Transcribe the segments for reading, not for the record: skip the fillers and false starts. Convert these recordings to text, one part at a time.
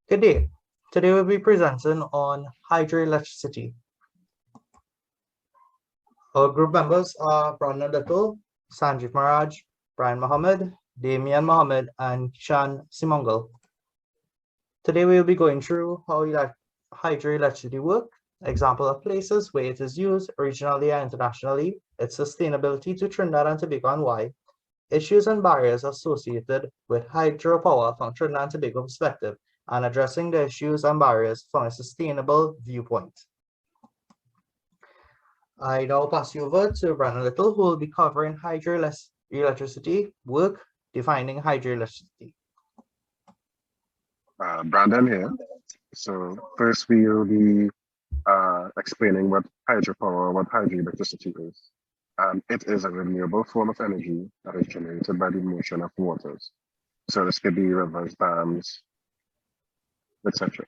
Good day. Today we'll be presenting on hydroelectricity. Our group members are Brandon Little, Sanjeev Maharaj, Brian Mohammed, Damian Mohammed, and Kishan Simongal. Today we will be going through how hydroelectricity work, example of places where it is used regionally and internationally, its sustainability to Trinidad and Tobago and why, issues and barriers associated with hydropower from Trinidad and Tobago perspective, and addressing the issues and barriers from a sustainable viewpoint. I now pass you over to Brandon Little, who will be covering hydroelectricity work, defining hydroelectricity. Brandon here. So first we will be explaining what hydropower, what hydroelectricity is. It is a renewable form of energy that is generated by the motion of waters. So this could be rivers, dams, etc.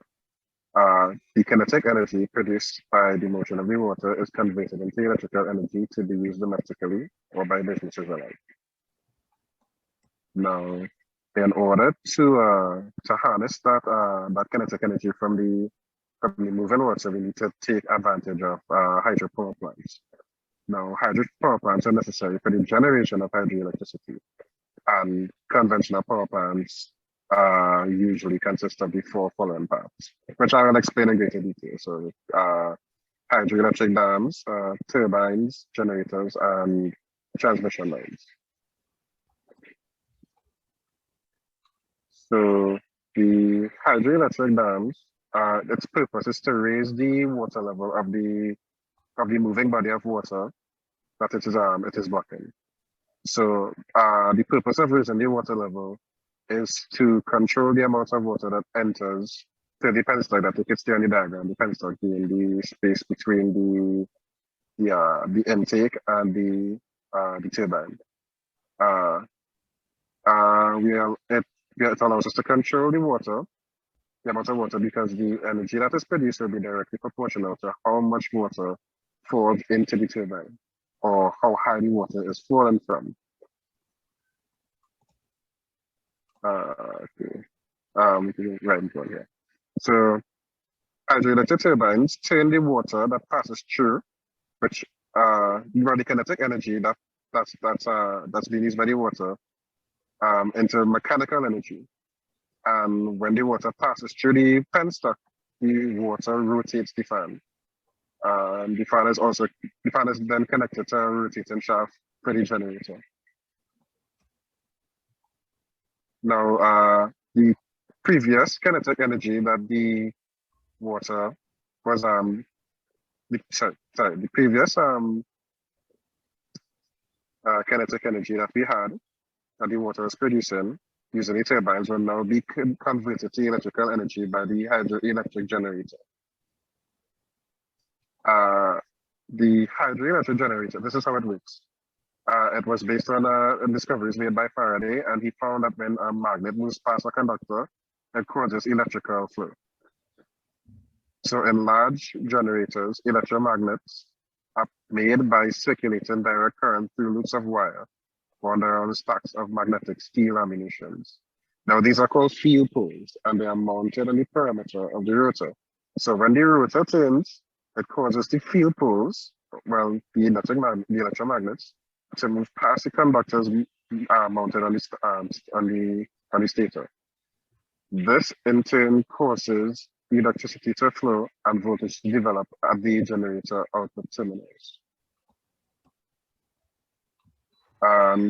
The kinetic energy produced by the motion of the water is converted into electrical energy to be used domestically or by businesses alike. Now, in order to harness that kinetic energy from the moving water, we need to take advantage of hydropower plants. Now, hydropower plants are necessary for the generation of hydroelectricity, and conventional power plants usually consist of the four following parts, which I will explain in greater detail. So, hydroelectric dams, turbines, generators, and transmission lines. So the hydroelectric dams, its purpose is to raise the water level of the moving body of water that it is blocking. So the purpose of raising the water level is to control the amount of water that enters to the penstock that you can see on the diagram. The penstock being the space between the intake and the turbine. It allows us to control the amount of water, because the energy that is produced will be directly proportional to how much water falls into the turbine, or how high the water is falling from. Okay. Right one here. So hydroelectric turbines turn the water that passes through, which the kinetic energy that's being used by the water, into mechanical energy. And when the water passes through the penstock, the water rotates the fan. The fan is then connected to a rotating shaft for the generator. Now, the previous kinetic energy that the water was the previous kinetic energy that we had, that the water is producing using the turbines, will now be converted to electrical energy by the hydroelectric generator. The hydroelectric generator, this is how it works. It was based on discoveries made by Faraday, and he found that when a magnet moves past a conductor, it causes electrical flow. So in large generators, electromagnets are made by circulating direct current through loops of wire wound around stacks of magnetic steel laminations. Now, these are called field poles, and they are mounted on the perimeter of the rotor. So when the rotor turns, it causes the field poles, well, the electromagnets, to move past the conductors mounted on the stator. This in turn causes electricity to flow and voltage to develop at the generator output terminals.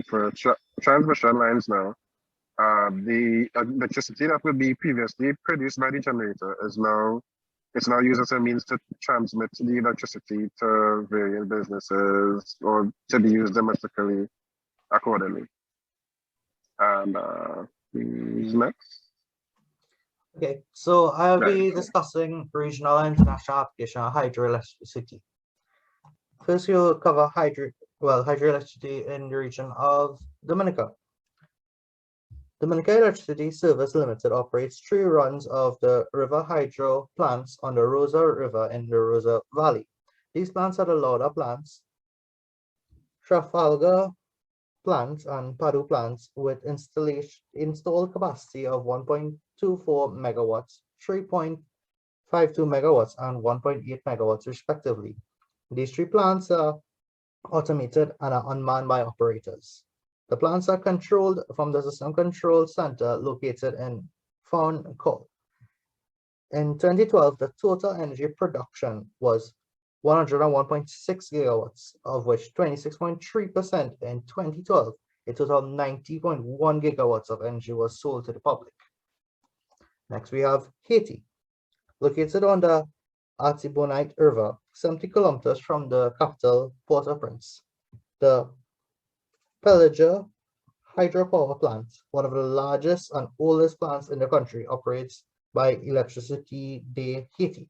For transmission lines now, the electricity that would be previously produced by the generator is now used as a means to transmit the electricity to various businesses or to be used domestically accordingly. And who's next? Okay, so I'll be discussing regional and international application of hydroelectricity. First, we'll cover hydroelectricity in the region of Dominica. Dominica Electricity Service Limited operates 3 runs of the river hydro plants on the Rosa River in the Rosa Valley. These plants are the Lauda plants, Trafalgar plants, and Padu plants with installed capacity of 1.24 megawatts 3.52 megawatts and 1.8 megawatts respectively. These 3 plants are automated and are unmanned by operators. The plants are controlled from the System Control Center located in Fawn Court. In 2012, the total energy production was 101.6 gigawatts, of which 26.3% in 2012, a total of 90.1 gigawatts of energy was sold to the public. Next, we have Haiti, located on the Artibonite River, 70 kilometers from the capital, Port-au-Prince. The Pelagia hydropower plant, one of the largest and oldest plants in the country, operates by Electricity de Haiti.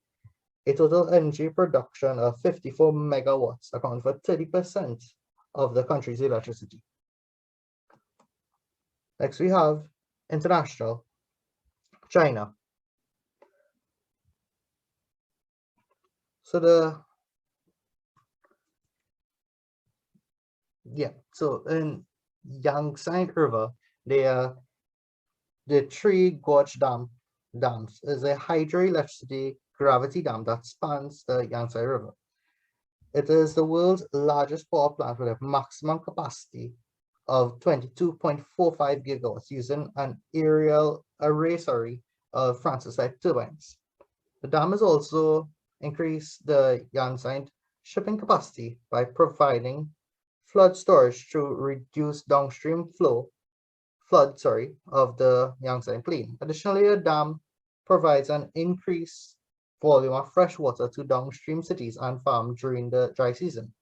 A total energy production of 54 megawatts, account for 30% of the country's electricity. Next, we have international, China. So in Yangtze River, the Three Gorge Dams is a hydroelectricity gravity dam that spans the Yangtze River. It is the world's largest power plant with a maximum capacity of 22.45 gigawatts using an aerial array of Francis-type turbines. The dam has also increased the Yangtze shipping capacity by providing flood storage through reduced downstream flood of the Yangtze Plain. Additionally, the dam provides an increased volume of fresh water to downstream cities and farms during the dry season.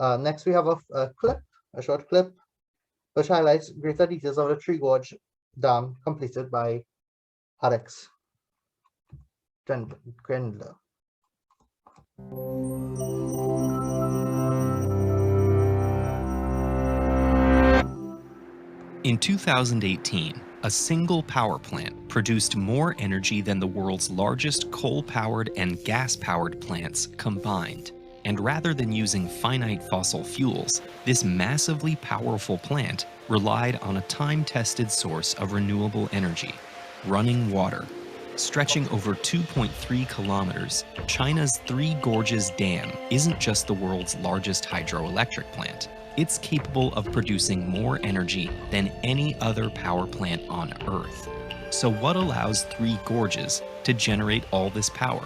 Next, we have a short clip, which highlights greater details of the Three Gorge Dam completed by Alex Grendler. In 2018, a single power plant produced more energy than the world's largest coal-powered and gas-powered plants combined. And rather than using finite fossil fuels, this massively powerful plant relied on a time-tested source of renewable energy, running water. Stretching over 2.3 kilometers, China's Three Gorges Dam isn't just the world's largest hydroelectric plant. It's capable of producing more energy than any other power plant on Earth. So what allows Three Gorges to generate all this power?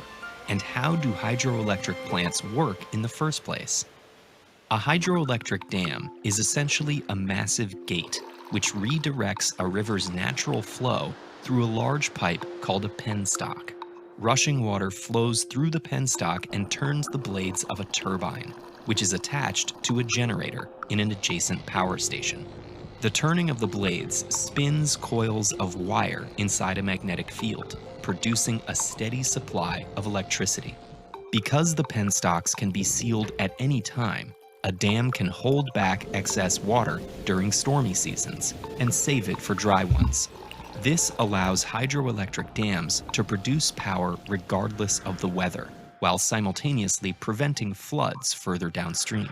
And how do hydroelectric plants work in the first place? A hydroelectric dam is essentially a massive gate which redirects a river's natural flow through a large pipe called a penstock. Rushing water flows through the penstock and turns the blades of a turbine, which is attached to a generator in an adjacent power station. The turning of the blades spins coils of wire inside a magnetic field, producing a steady supply of electricity. Because the penstocks can be sealed at any time, a dam can hold back excess water during stormy seasons and save it for dry ones. This allows hydroelectric dams to produce power regardless of the weather, while simultaneously preventing floods further downstream.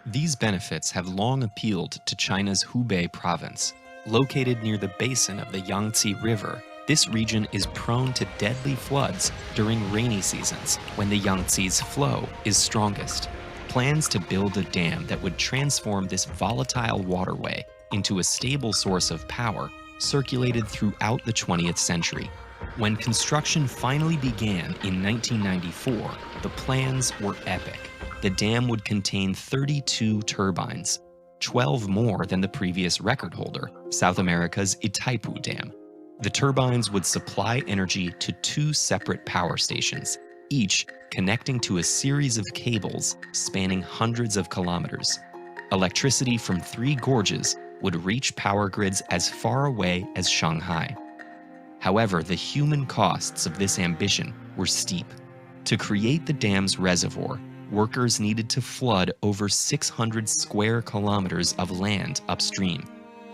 These benefits have long appealed to China's Hubei province. Located near the basin of the Yangtze River, this region is prone to deadly floods during rainy seasons when the Yangtze's flow is strongest. Plans to build a dam that would transform this volatile waterway into a stable source of power circulated throughout the 20th century. When construction finally began in 1994, the plans were epic. The dam would contain 32 turbines, 12 more than the previous record holder, South America's Itaipu Dam. The turbines would supply energy to 2 separate power stations, each connecting to a series of cables spanning hundreds of kilometers. Electricity from Three Gorges would reach power grids as far away as Shanghai. However, the human costs of this ambition were steep. To create the dam's reservoir, workers needed to flood over 600 square kilometers of land upstream.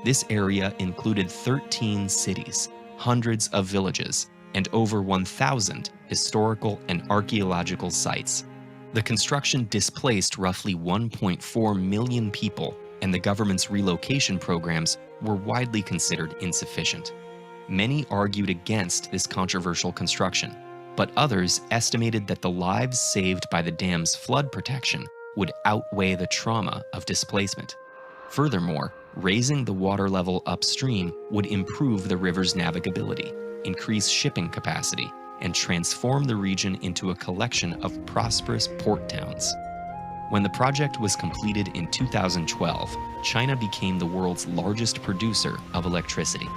This area included 13 cities, hundreds of villages, and over 1,000 historical and archaeological sites. The construction displaced roughly 1.4 million people, and the government's relocation programs were widely considered insufficient. Many argued against this controversial construction, but others estimated that the lives saved by the dam's flood protection would outweigh the trauma of displacement. Furthermore, raising the water level upstream would improve the river's navigability, increase shipping capacity, and transform the region into a collection of prosperous port towns. When the project was completed in 2012, China became the world's largest producer of electricity.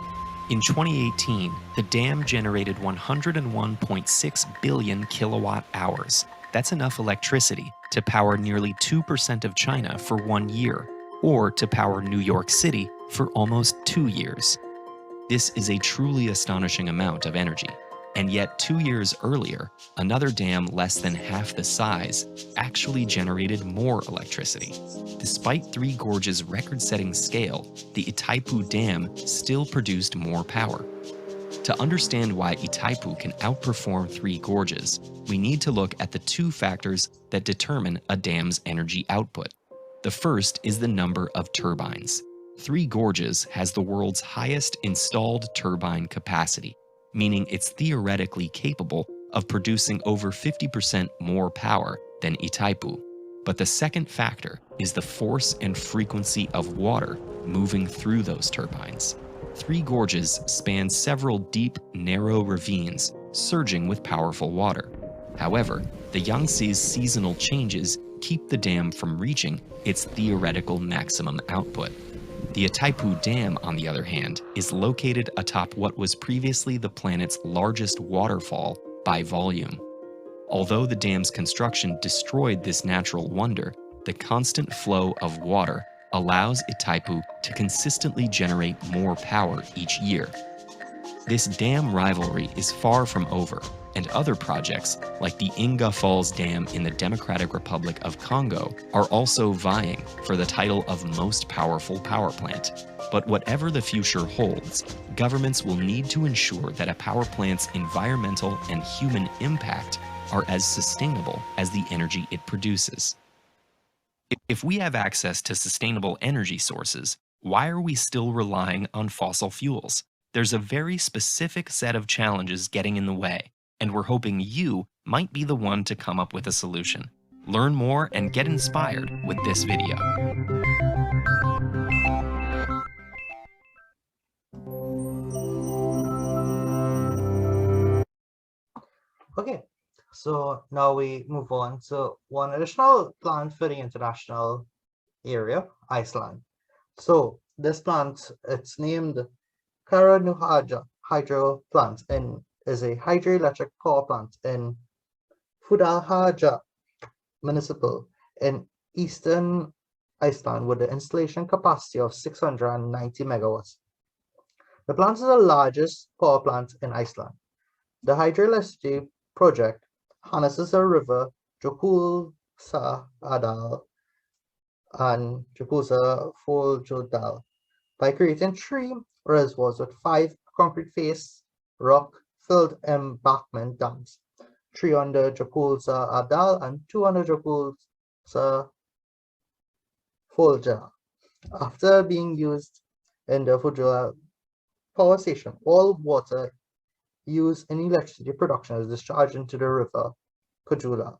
In 2018, the dam generated 101.6 billion kilowatt hours. That's enough electricity to power nearly 2% of China for 1 year, or to power New York City for almost 2 years. This is a truly astonishing amount of energy. And yet 2 years earlier, another dam less than half the size actually generated more electricity. Despite Three Gorges' record-setting scale, the Itaipu Dam still produced more power. To understand why Itaipu can outperform Three Gorges, we need to look at the two factors that determine a dam's energy output. The first is the number of turbines. Three Gorges has the world's highest installed turbine capacity, meaning it's theoretically capable of producing over 50% more power than Itaipu. But the second factor is the force and frequency of water moving through those turbines. Three Gorges spans several deep, narrow ravines, surging with powerful water. However, the Yangtze's seasonal changes keep the dam from reaching its theoretical maximum output. The Itaipu Dam, on the other hand, is located atop what was previously the planet's largest waterfall by volume. Although the dam's construction destroyed this natural wonder, the constant flow of water allows Itaipu to consistently generate more power each year. This dam rivalry is far from over, and other projects, like the Inga Falls Dam in the Democratic Republic of Congo, are also vying for the title of most powerful power plant. But whatever the future holds, governments will need to ensure that a power plant's environmental and human impact are as sustainable as the energy it produces. If we have access to sustainable energy sources, why are we still relying on fossil fuels? There's a very specific set of challenges getting in the way, and we're hoping you might be the one to come up with a solution. Learn more and get inspired with this video. Okay, so now we move on to one additional plant for the international area, Iceland. So this plant, it's named Karanuhaja Hydro Plant and is a hydroelectric power plant in Fudalhaja Municipal in eastern Iceland with an installation capacity of 690 megawatts. The plant is the largest power plant in Iceland. The hydroelectricity project harnesses the river Jökulsá Adal and Jökulsá Foldjodal by creating 3 reservoirs with 5 concrete face rock-filled embankment dams, 3 under Jökulsá Adal and 2 under Jökulsá Foldjodal. After being used in the Foldjodal power station, all water used in electricity production is discharged into the river Kujula.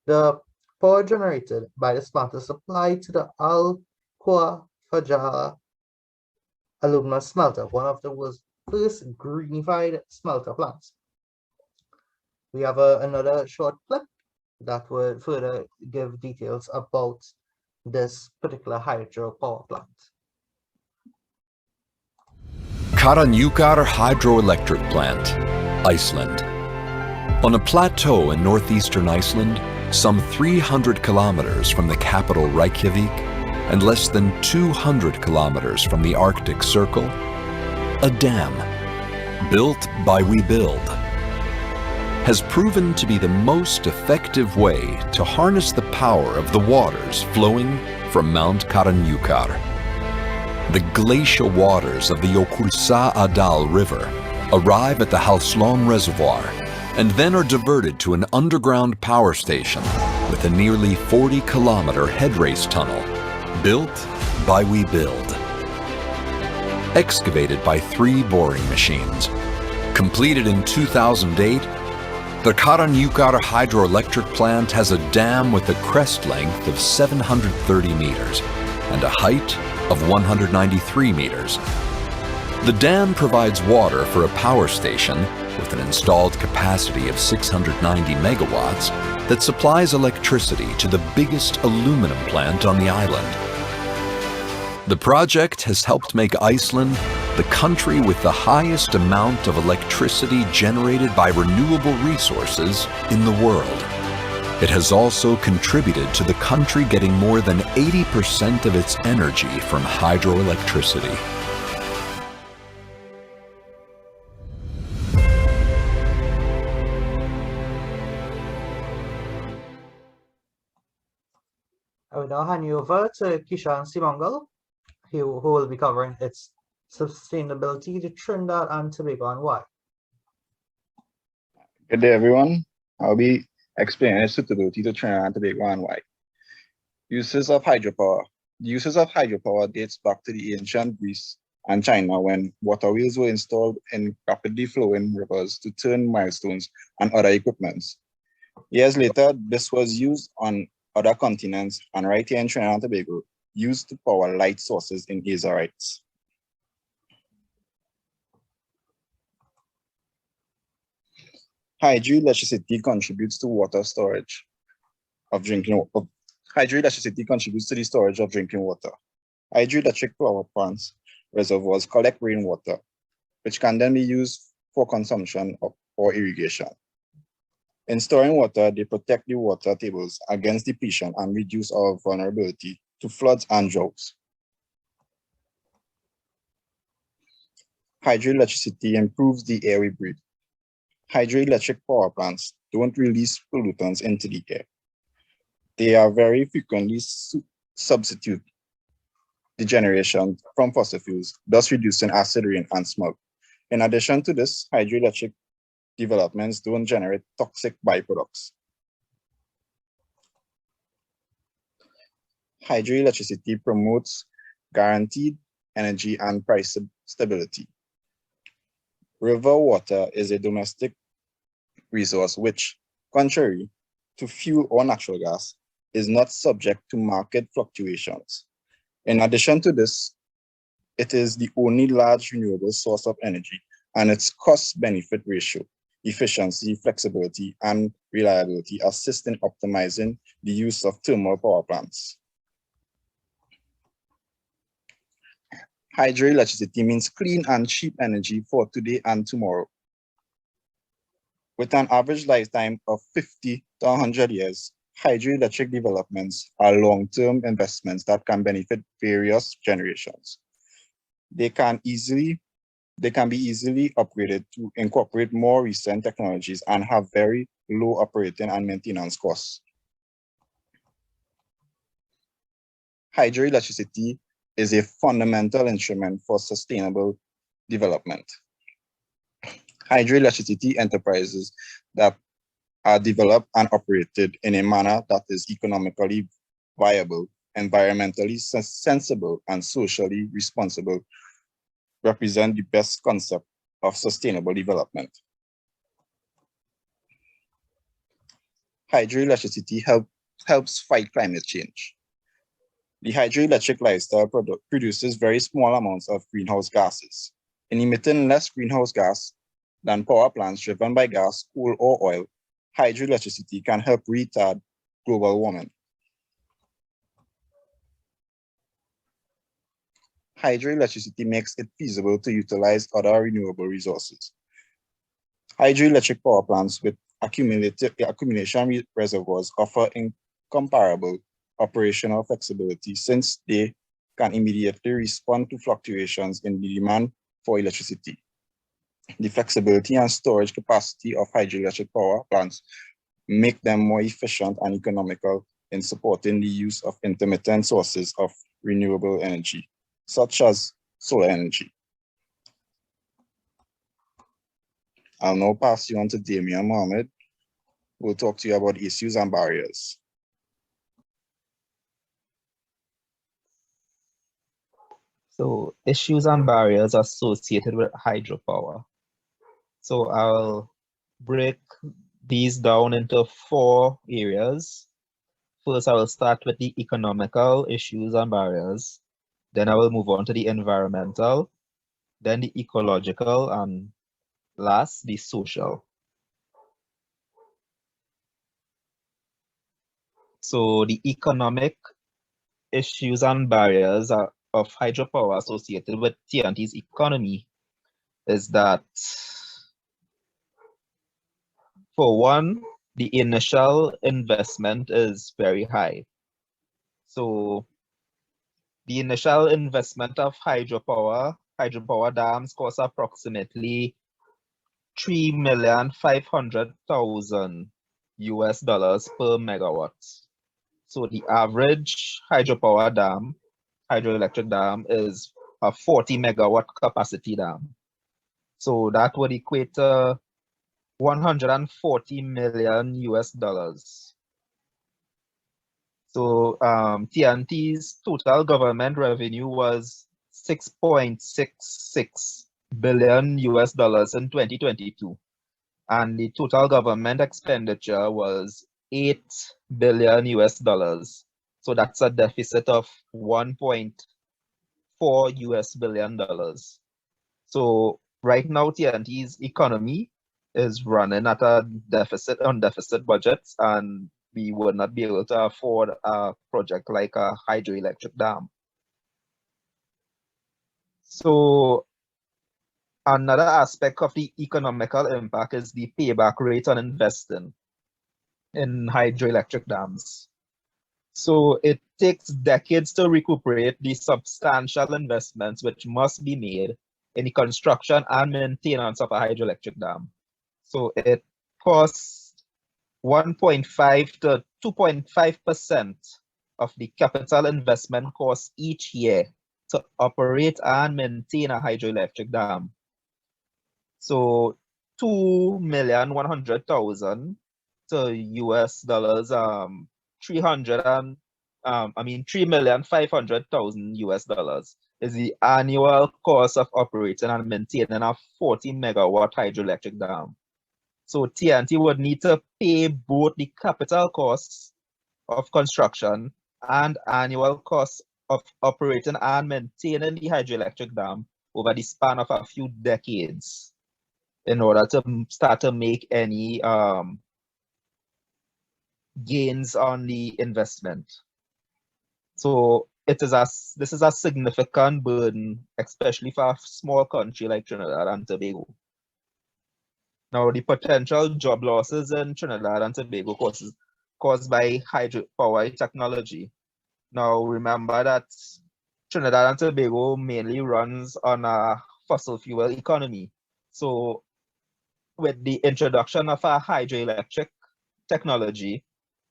The power generated by this plant is supplied to the Al-Quafajara aluminum smelter, one of the world's first greenified smelter plants. We have another short clip that would further give details about this particular hydropower plant. Kárahnjúkar Hydroelectric Plant, Iceland. On a plateau in northeastern Iceland, some 300 kilometers from the capital Reykjavik and less than 200 kilometers from the Arctic Circle, a dam, built by WeBuild, has proven to be the most effective way to harness the power of the waters flowing from Mount Kárahnjúkar. The glacial waters of the Jökulsá Adal River arrive at the Halslón Reservoir and then are diverted to an underground power station with a nearly 40-kilometer headrace tunnel built by WeBuild. excavated by 3 boring machines. Completed in 2008, the Karanyukar hydroelectric plant has a dam with a crest length of 730 meters and a height of 193 meters. The dam provides water for a power station with an installed capacity of 690 megawatts that supplies electricity to the biggest aluminum plant on the island. The project has helped make Iceland the country with the highest amount of electricity generated by renewable resources in the world. It has also contributed to the country getting more than 80% of its energy from hydroelectricity. I will now hand you over to Kishan Simangal, who will be covering its sustainability to Trinidad and Tobago and why. Good day, everyone. I'll be explaining its suitability to Trinidad and Tobago and why. Uses of hydropower. The uses of hydropower dates back to the ancient Greece and China when water wheels were installed in rapidly flowing rivers to turn milestones and other equipments. Years later, this was used on other continents and right here in Trinidad and Tobago, used to power light sources in Azorites. Hydroelectricity contributes to water storage of drinking water. Hydroelectricity contributes to the storage of drinking water. Hydroelectric power plants reservoirs collect rainwater, which can then be used for consumption or irrigation. In storing water, they protect the water tables against depletion and reduce our vulnerability to floods and droughts. Hydroelectricity improves the air we breathe. Hydroelectric power plants don't release pollutants into the air. They are very frequently substitute the generation from fossil fuels, thus reducing acid rain and smog. In addition to this, hydroelectric developments don't generate toxic byproducts. Hydroelectricity promotes guaranteed energy and price stability. River water is a domestic resource which, contrary to fuel or natural gas, is not subject to market fluctuations. In addition to this, it is the only large renewable source of energy, and its cost-benefit ratio, efficiency, flexibility, and reliability assist in optimizing the use of thermal power plants. Hydroelectricity means clean and cheap energy for today and tomorrow. With an average lifetime of 50 to 100 years, hydroelectric developments are long-term investments that can benefit various generations. They can be easily upgraded to incorporate more recent technologies and have very low operating and maintenance costs. Hydroelectricity is a fundamental instrument for sustainable development. Hydroelectricity enterprises that are developed and operated in a manner that is economically viable, environmentally sensible, and socially responsible represent the best concept of sustainable development. Hydroelectricity helps fight climate change. The hydroelectric lifestyle produces very small amounts of greenhouse gases. In emitting less greenhouse gas than power plants driven by gas, coal, or oil, hydroelectricity can help retard global warming. Hydroelectricity makes it feasible to utilize other renewable resources. Hydroelectric power plants with accumulation reservoirs offer incomparable operational flexibility since they can immediately respond to fluctuations in the demand for electricity. The flexibility and storage capacity of hydroelectric power plants make them more efficient and economical in supporting the use of intermittent sources of renewable energy, such as solar energy. I'll now pass you on to Damian Mohammed, who will talk to you about issues and barriers. So issues and barriers associated with hydropower. So I'll break these down into 4 areas. First, I will start with the economical issues and barriers. Then I will move on to the environmental, then the ecological, and last, the social. So the economic issues and barriers of hydropower associated with TNT's economy is that, for one, the initial investment is very high. So the initial investment of hydropower dams cost approximately $3,500,000 per megawatt. So the average hydroelectric dam is a 40 megawatt capacity dam. So that would equate to $140 million. So TNT's total government revenue was $6.66 billion in 2022. And the total government expenditure was $8 billion. So that's a deficit of $1.4 billion. So right now, TNT's economy is running at a deficit budgets, and we would not be able to afford a project like a hydroelectric dam. So another aspect of the economical impact is the payback rate on investing in hydroelectric dams. So it takes decades to recuperate the substantial investments which must be made in the construction and maintenance of a hydroelectric dam. So it costs 1.5 to 2.5% of the capital investment cost each year to operate and maintain a hydroelectric dam. So $2,100,000 to $3,500,000 is the annual cost of operating and maintaining a 40 megawatt hydroelectric dam. So TNT would need to pay both the capital costs of construction and annual costs of operating and maintaining the hydroelectric dam over the span of a few decades in order to start to make any gains on the investment. So this is a significant burden, especially for a small country like Trinidad and Tobago. Now, the potential job losses in Trinidad and Tobago caused by hydropower technology. Now, remember that Trinidad and Tobago mainly runs on a fossil fuel economy. So with the introduction of a hydroelectric technology,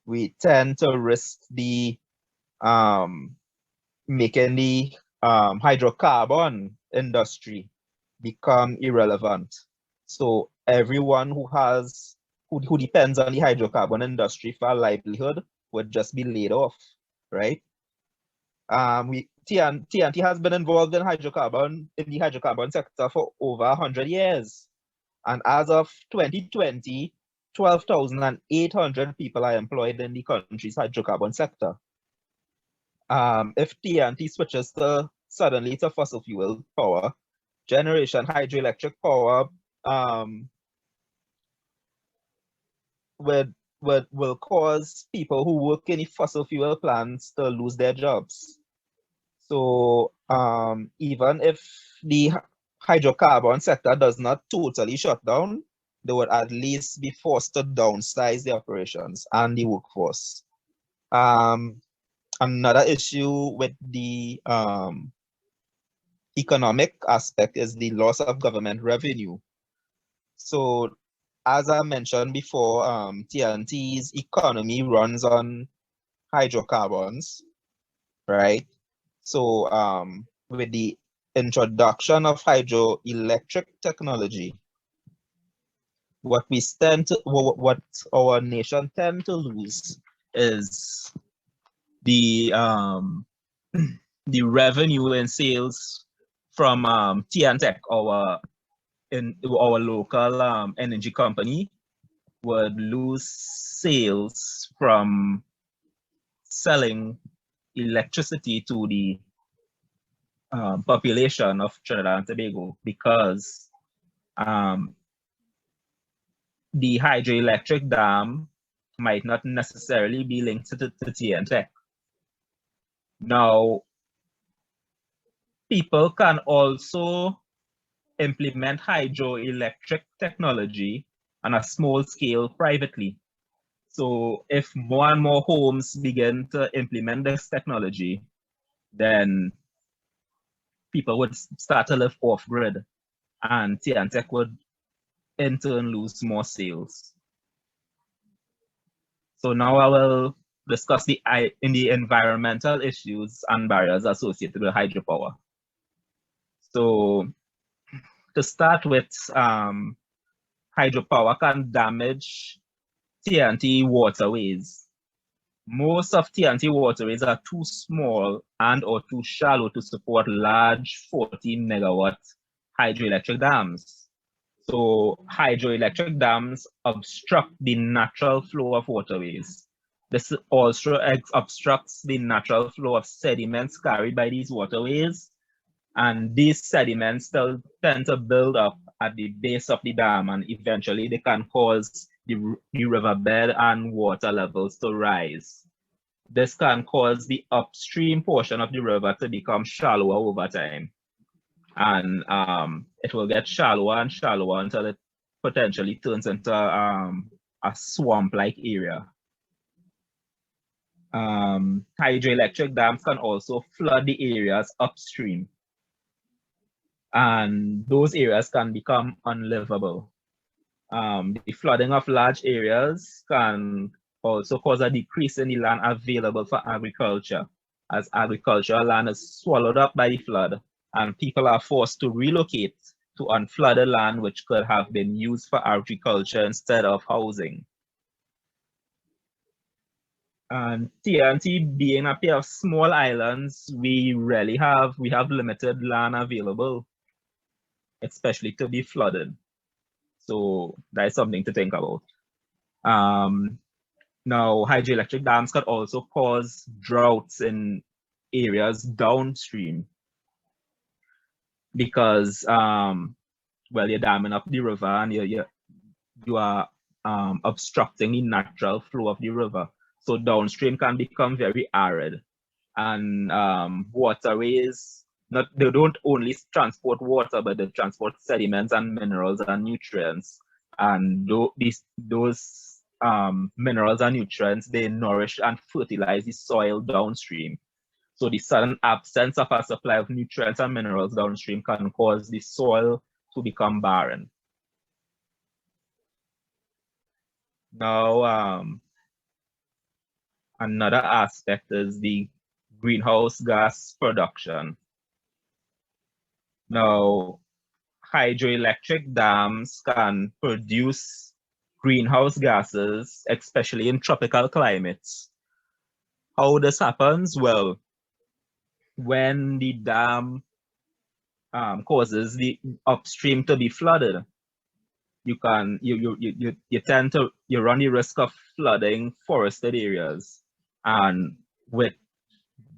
we tend to risk the making the hydrocarbon industry become irrelevant. So everyone who depends on the hydrocarbon industry for a livelihood would just be laid off, right? TNT has been involved in the hydrocarbon sector for over 100 years. And as of 2020, 12,800 people are employed in the country's hydrocarbon sector. If TNT switches suddenly to fossil fuel power generation, hydroelectric power will cause people who work in the fossil fuel plants to lose their jobs. So even if the hydrocarbon sector does not totally shut down, they would at least be forced to downsize the operations and the workforce. Another issue with the economic aspect is the loss of government revenue. So as I mentioned before, TNT's economy runs on hydrocarbons, right? So with the introduction of hydroelectric technology, what our nation tend to lose is the the revenue and sales from TNTech, our local energy company, would lose sales from selling electricity to the population of Trinidad and Tobago, because the hydroelectric dam might not necessarily be linked to TNTech. Now, people can also implement hydroelectric technology on a small scale privately. So if more and more homes begin to implement this technology, then people would start to live off-grid, and TNTech would in turn lose more sales. So now I will discuss the environmental issues and barriers associated with hydropower. So to start with, hydropower can damage TNT waterways. Most of TNT waterways are too small and or too shallow to support large 14 megawatt hydroelectric dams. So hydroelectric dams obstruct the natural flow of waterways. This also obstructs the natural flow of sediments carried by these waterways, and these sediments still tend to build up at the base of the dam, and eventually they can cause the riverbed and water levels to rise. This can cause the upstream portion of the river to become shallower over time. And it will get shallower and shallower until it potentially turns into a swamp-like area. Hydroelectric dams can also flood the areas upstream, and those areas can become unlivable. The flooding of large areas can also cause a decrease in the land available for agriculture, as agricultural land is swallowed up by the flood, and people are forced to relocate to unflooded land which could have been used for agriculture instead of housing. And TNT being a pair of small islands, we have limited land available, especially to be flooded. So that is something to think about. Now, hydroelectric dams could also cause droughts in areas downstream, because well, you're damming up the river and you are obstructing the natural flow of the river. So downstream can become very arid, and waterways, they don't only transport water, but they transport sediments and minerals and nutrients. And those minerals and nutrients, they nourish and fertilize the soil downstream. So the sudden absence of a supply of nutrients and minerals downstream can cause the soil to become barren. Now, another aspect is the greenhouse gas production. Now, hydroelectric dams can produce greenhouse gases, especially in tropical climates. How this happens? Well, when the dam causes the upstream to be flooded, you run the risk of flooding forested areas, and with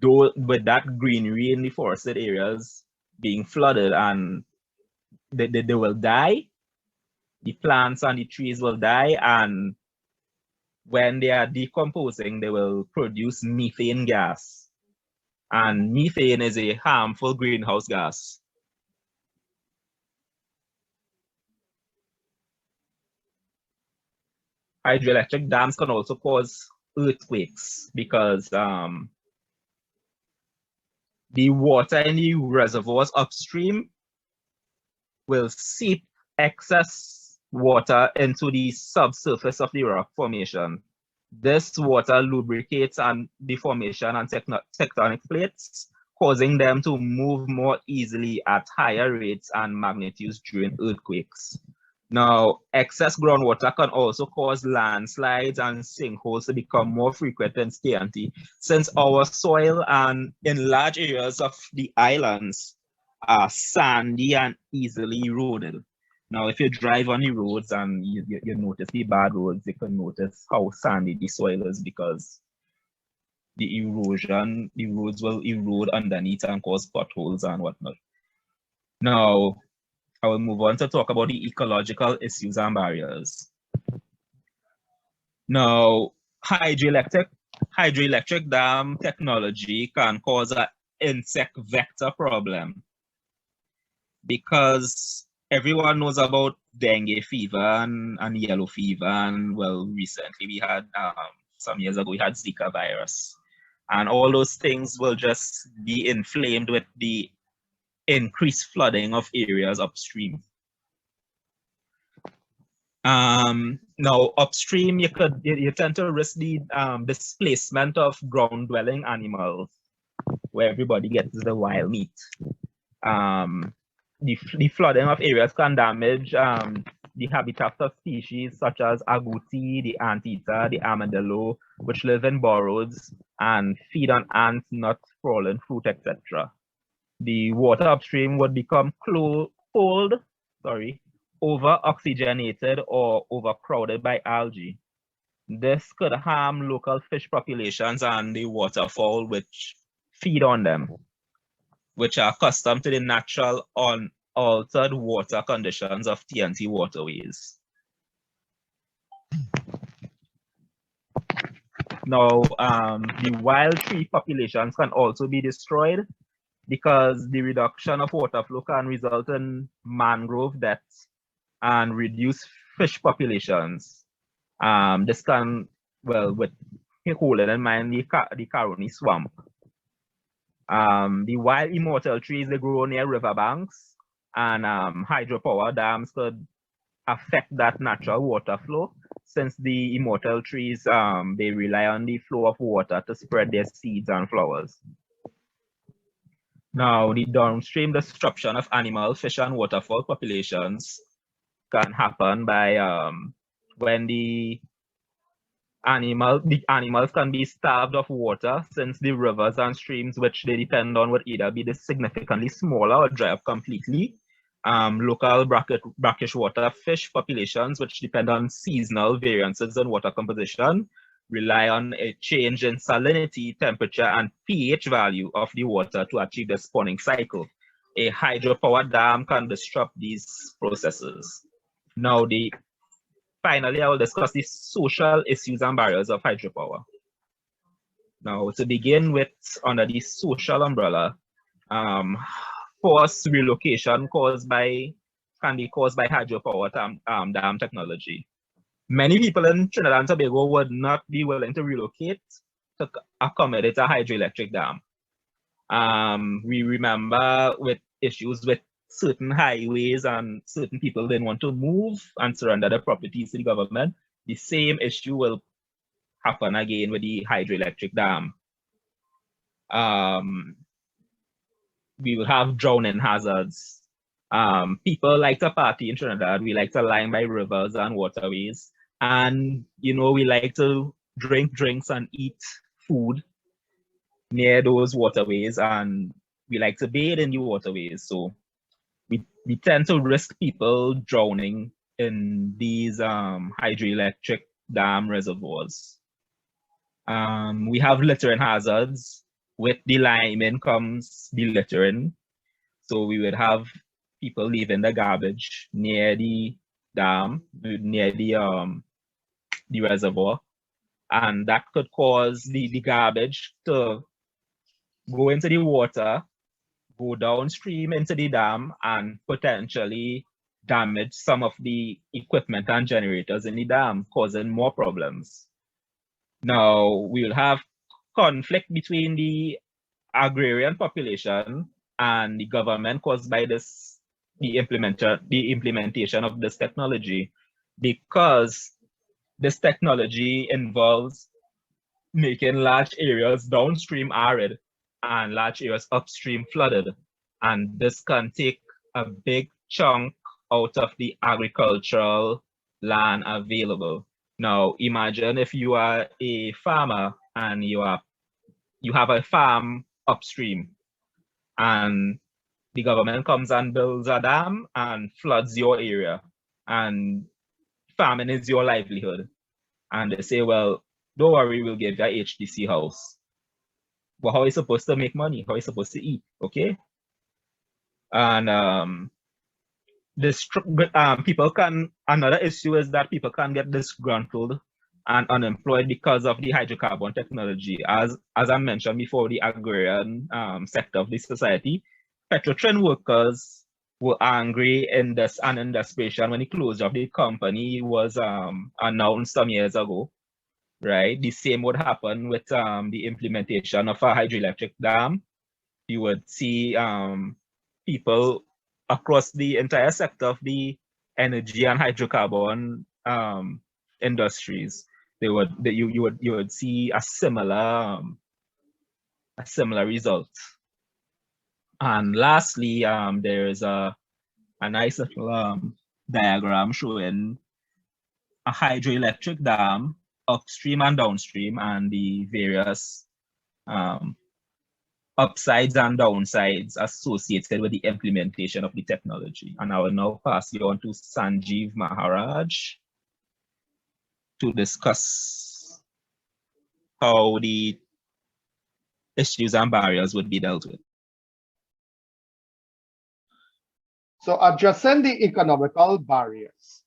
that greenery in the forested areas being flooded, and they will die. The plants and the trees will die, and when they are decomposing, they will produce methane gas. And methane is a harmful greenhouse gas. Hydroelectric dams can also cause earthquakes, because the water in the reservoirs upstream will seep excess water into the subsurface of the rock formation. This water lubricates and the formation and tectonic plates, causing them to move more easily at higher rates and magnitudes during earthquakes. Now, excess groundwater can also cause landslides and sinkholes to become more frequent in TNT, since our soil and in large areas of the islands are sandy and easily eroded. Now, if you drive on the roads and you notice the bad roads, you can notice how sandy the soil is because the erosion, the roads will erode underneath and cause potholes and whatnot. Now, I will move on to talk about the ecological issues and barriers. Now, hydroelectric dam technology can cause an insect vector problem because everyone knows about dengue fever and yellow fever, and well, recently we had, some years ago, we had Zika virus. And all those things will just be inflamed with the increased flooding of areas upstream. Now upstream, you tend to risk the displacement of ground dwelling animals, where everybody gets the wild meat. The flooding of areas can damage the habitats of species such as agouti, the anteater, the armadillo, which live in burrows and feed on ants, nuts, fallen fruit, etc. The water upstream would become over-oxygenated or overcrowded by algae. This could harm local fish populations and the waterfowl which feed on them, which are accustomed to the natural unaltered water conditions of TNT waterways. Now, the wild tree populations can also be destroyed because the reduction of water flow can result in mangrove deaths and reduce fish populations. This can, well, with holding in mind the Caroni swamp. The wild immortal trees, they grow near riverbanks, and hydropower dams could affect that natural water flow, since the immortal trees, they rely on the flow of water to spread their seeds and flowers. Now, the downstream destruction of animal, fish, and waterfowl populations can happen by when the animals can be starved of water, since the rivers and streams which they depend on would either be significantly smaller or dry up completely. Local brackish water fish populations, which depend on seasonal variances in water composition, rely on a change in salinity, temperature, and pH value of the water to achieve the spawning cycle. A hydropower dam can disrupt these processes. Now, finally, I will discuss the social issues and barriers of hydropower. Now, to begin with, under the social umbrella, forced relocation can be caused by hydropower dam technology. Many people in Trinidad and Tobago would not be willing to relocate to accommodate a hydroelectric dam. We remember with issues with certain highways and certain people didn't want to move and surrender their properties to the government. The same issue will happen again with the hydroelectric dam. We will have drowning hazards. People like to party in Trinidad. We like to line by rivers and waterways. And, we like to drink drinks and eat food near those waterways. And we like to bathe in the waterways. So we tend to risk people drowning in these hydroelectric dam reservoirs. We have littering hazards. With the liming comes the littering. So we would have people leaving the garbage near the dam, near the reservoir. And that could cause the garbage to go into the water, go downstream into the dam, and potentially damage some of the equipment and generators in the dam, causing more problems. Now, we will have conflict between the agrarian population and the government caused by the implementation of this technology, because this technology involves making large areas downstream arid and large areas upstream flooded. And this can take a big chunk out of the agricultural land available. Now, imagine if you are a farmer and you have a farm upstream, and the government comes and builds a dam and floods your area, and farming is your livelihood. And they say, well, don't worry, we'll give you a HDC house. But how are you supposed to make money? How are you supposed to eat? Okay. And another issue is that people can get disgruntled and unemployed because of the hydrocarbon technology. As I mentioned before, the agrarian sector of the society, petrotrin workers were angry in this desperation when the closure of the company was announced some years ago, right? The same would happen with the implementation of a hydroelectric dam. You would see people across the entire sector of the energy and hydrocarbon industries. You would see a similar result. And lastly, there is a nice little diagram showing a hydroelectric dam upstream and downstream, and the various upsides and downsides associated with the implementation of the technology. And I will now pass you on to Sanjeev Maharaj to discuss how the issues and barriers would be dealt with. So addressing the economical barriers.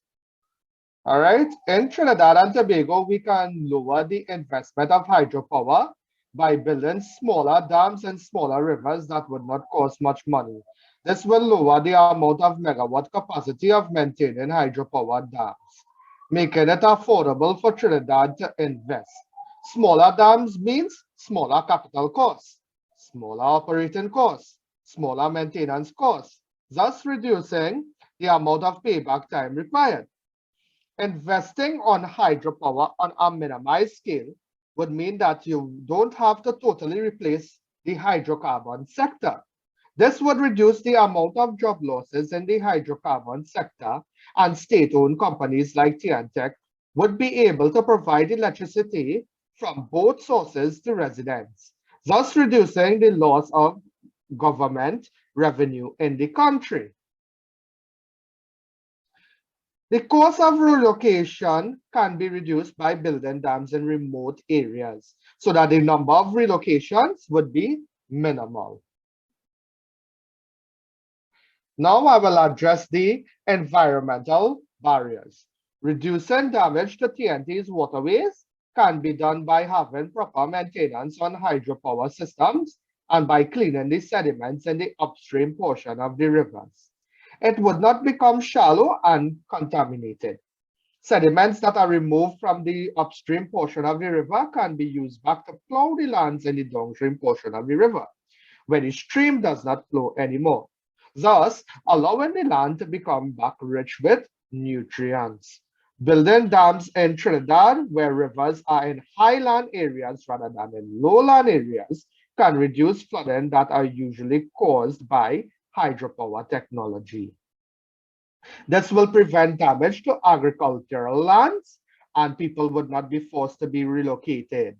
All right, in Trinidad and Tobago, we can lower the investment of hydropower by building smaller dams and smaller rivers that would not cost much money. This will lower the amount of megawatt capacity of maintaining hydropower dams, making it affordable for Trinidad to invest. Smaller dams means smaller capital costs, smaller operating costs, smaller maintenance costs, thus reducing the amount of payback time required. Investing on hydropower on a minimized scale would mean that you don't have to totally replace the hydrocarbon sector. This would reduce the amount of job losses in the hydrocarbon sector, and state-owned companies like TNTech would be able to provide electricity from both sources to residents, thus reducing the loss of government revenue in the country. The cost of relocation can be reduced by building dams in remote areas so that the number of relocations would be minimal. Now I will address the environmental barriers. Reducing damage to TNT's waterways can be done by having proper maintenance on hydropower systems and by cleaning the sediments in the upstream portion of the rivers. It would not become shallow and contaminated. Sediments that are removed from the upstream portion of the river can be used back to plow the lands in the downstream portion of the river, where the stream does not flow anymore, thus allowing the land to become back rich with nutrients. Building dams in Trinidad, where rivers are in highland areas rather than in lowland areas, can reduce flooding that are usually caused by hydropower technology. This will prevent damage to agricultural lands, and people would not be forced to be relocated.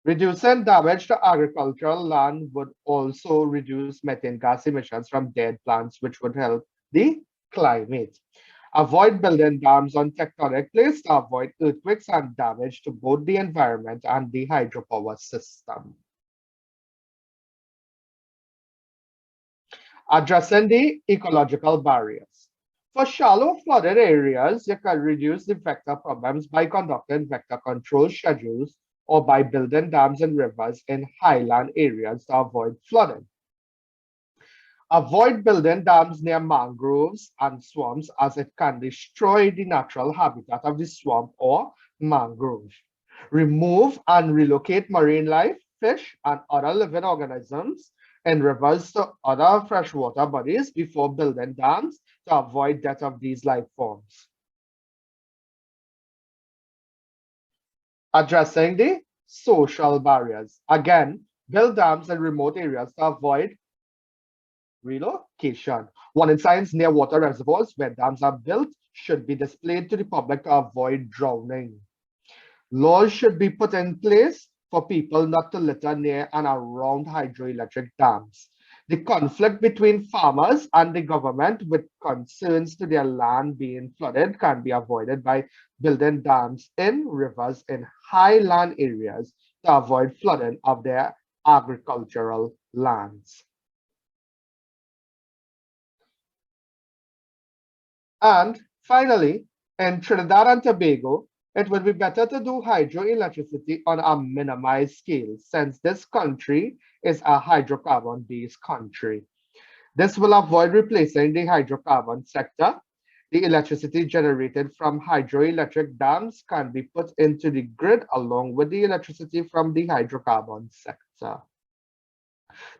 Reducing damage to agricultural land would also reduce methane gas emissions from dead plants, which would help the climate. Avoid building dams on tectonic plates to avoid earthquakes and damage to both the environment and the hydropower system. Addressing the ecological barriers. For shallow flooded areas, you can reduce the vector problems by conducting vector control schedules or by building dams and rivers in highland areas to avoid flooding. Avoid building dams near mangroves and swamps, as it can destroy the natural habitat of the swamp or mangrove. Remove and relocate marine life, fish, and other living organisms in rivers to other freshwater bodies before building dams to avoid death of these life forms. Addressing the social barriers. Again, build dams in remote areas to avoid relocation. Warning signs near water reservoirs where dams are built should be displayed to the public to avoid drowning. Laws should be put in place for people not to litter near and around hydroelectric dams. The conflict between farmers and the government with concerns to their land being flooded can be avoided by building dams in rivers in high land areas to avoid flooding of their agricultural lands. And finally, in Trinidad and Tobago, it would be better to do hydroelectricity on a minimized scale since this country is a hydrocarbon-based country. This will avoid replacing the hydrocarbon sector. The electricity generated from hydroelectric dams can be put into the grid along with the electricity from the hydrocarbon sector.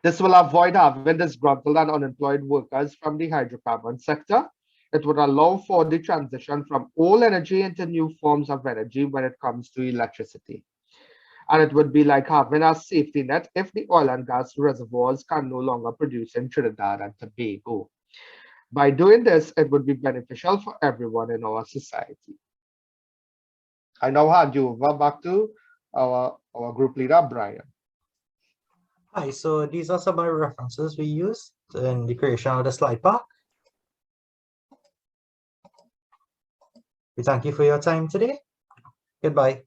This will avoid having disgruntled and unemployed workers from the hydrocarbon sector. It would allow for the transition from old energy into new forms of energy when it comes to electricity. And it would be like having a safety net if the oil and gas reservoirs can no longer produce in Trinidad and Tobago. By doing this, it would be beneficial for everyone in our society. I now hand you over back to our group leader, Brian. Hi, so these are some of the references we used in the creation of the slide pack. We thank you for your time today. Goodbye.